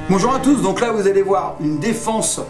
Bonjour à tous, donc là vous allez voir une défense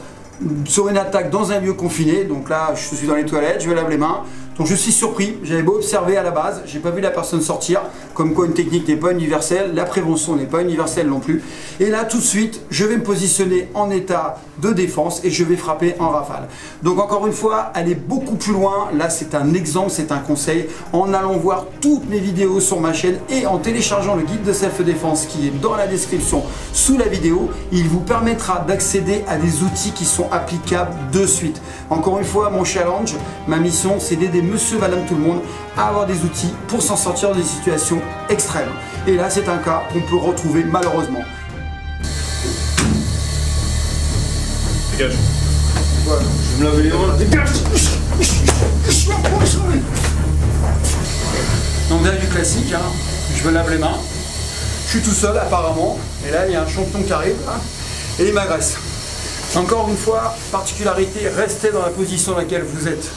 sur une attaque dans un lieu confiné. Donc là je suis dans les toilettes, je vais laver les mains. Donc je suis surpris, j'avais beau observer à la base, j'ai pas vu la personne sortir, comme quoi une technique n'est pas universelle, la prévention n'est pas universelle non plus. Et là tout de suite, je vais me positionner en état de défense et je vais frapper en rafale. Donc encore une fois, aller beaucoup plus loin, là c'est un exemple, c'est un conseil, en allant voir toutes mes vidéos sur ma chaîne et en téléchargeant le guide de self-défense qui est dans la description sous la vidéo, il vous permettra d'accéder à des outils qui sont applicables de suite. Encore une fois, mon challenge, ma mission, c'est d'aider monsieur, madame, tout le monde à avoir des outils pour s'en sortir dans des situations extrêmes. Et là, c'est un cas qu'on peut retrouver malheureusement. Dégage. Voilà. Je vais me laver les mains. Dégage. Donc là, du classique, hein. Je me lave les mains. Je suis tout seul apparemment. Et là, il y a un champion qui arrive hein, et il m'agresse. Encore une fois, particularité, restez dans la position dans laquelle vous êtes.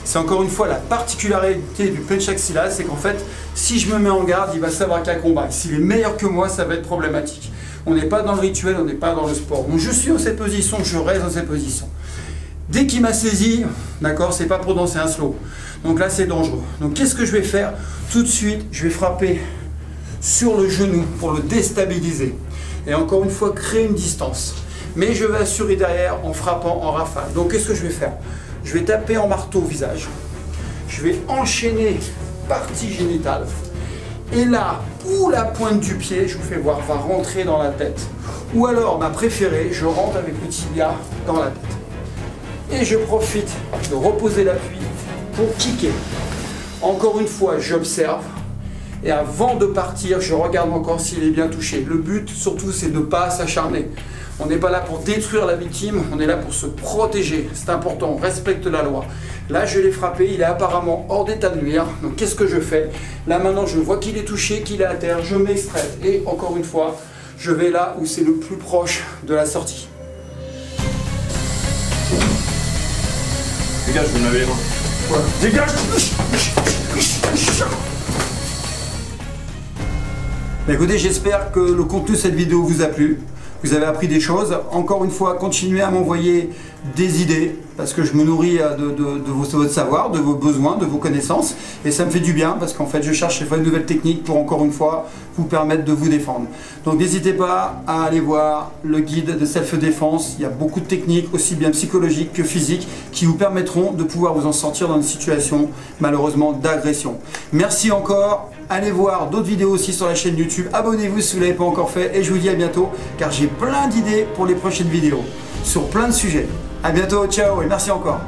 C'est encore une fois la particularité du punch axial, c'est qu'en fait, si je me mets en garde, il va savoir qu'il y a combat. S'il est meilleur que moi, ça va être problématique. On n'est pas dans le rituel, on n'est pas dans le sport. Donc je suis dans cette position, je reste dans cette position. Dès qu'il m'a saisi, d'accord, c'est pas pour danser un slow. Donc là, c'est dangereux. Donc qu'est-ce que je vais faire? Tout de suite, je vais frapper sur le genou pour le déstabiliser. Et encore une fois, créer une distance. Mais je vais assurer derrière en frappant en rafale. Donc qu'est-ce que je vais faire? Je vais taper en marteau au visage. Je vais enchaîner partie génitale. Et là, où la pointe du pied, je vous fais voir, va rentrer dans la tête. Ou alors, ma préférée, je rentre avec le tibia dans la tête. Et je profite de reposer l'appui pour kicker. Encore une fois, j'observe. Et avant de partir, je regarde encore s'il est bien touché. Le but, surtout, c'est de ne pas s'acharner. On n'est pas là pour détruire la victime, on est là pour se protéger. C'est important, on respecte la loi. Là, je l'ai frappé, il est apparemment hors d'état de nuire. Donc, qu'est-ce que je fais? Là, maintenant, je vois qu'il est touché, qu'il est à terre, je m'extrais. Et encore une fois, je vais là où c'est le plus proche de la sortie. Dégage, je vais me laver les mains. Voilà. Dégage. Écoutez, j'espère que le contenu de cette vidéo vous a plu. Vous avez appris des choses. Encore une fois, continuez à m'envoyer des idées parce que je me nourris de votre savoir, de vos besoins, de vos connaissances et ça me fait du bien parce qu'en fait je cherche chaque fois une nouvelle technique pour encore une fois vous permettre de vous défendre. Donc n'hésitez pas à aller voir le guide de self-défense. Il y a beaucoup de techniques aussi bien psychologiques que physiques qui vous permettront de pouvoir vous en sortir dans une situation malheureusement d'agression. Merci encore. Allez voir d'autres vidéos aussi sur la chaîne YouTube. Abonnez-vous si vous ne l'avez pas encore fait et je vous dis à bientôt car j'ai plein d'idées pour les prochaines vidéos sur plein de sujets. A bientôt, ciao et merci encore.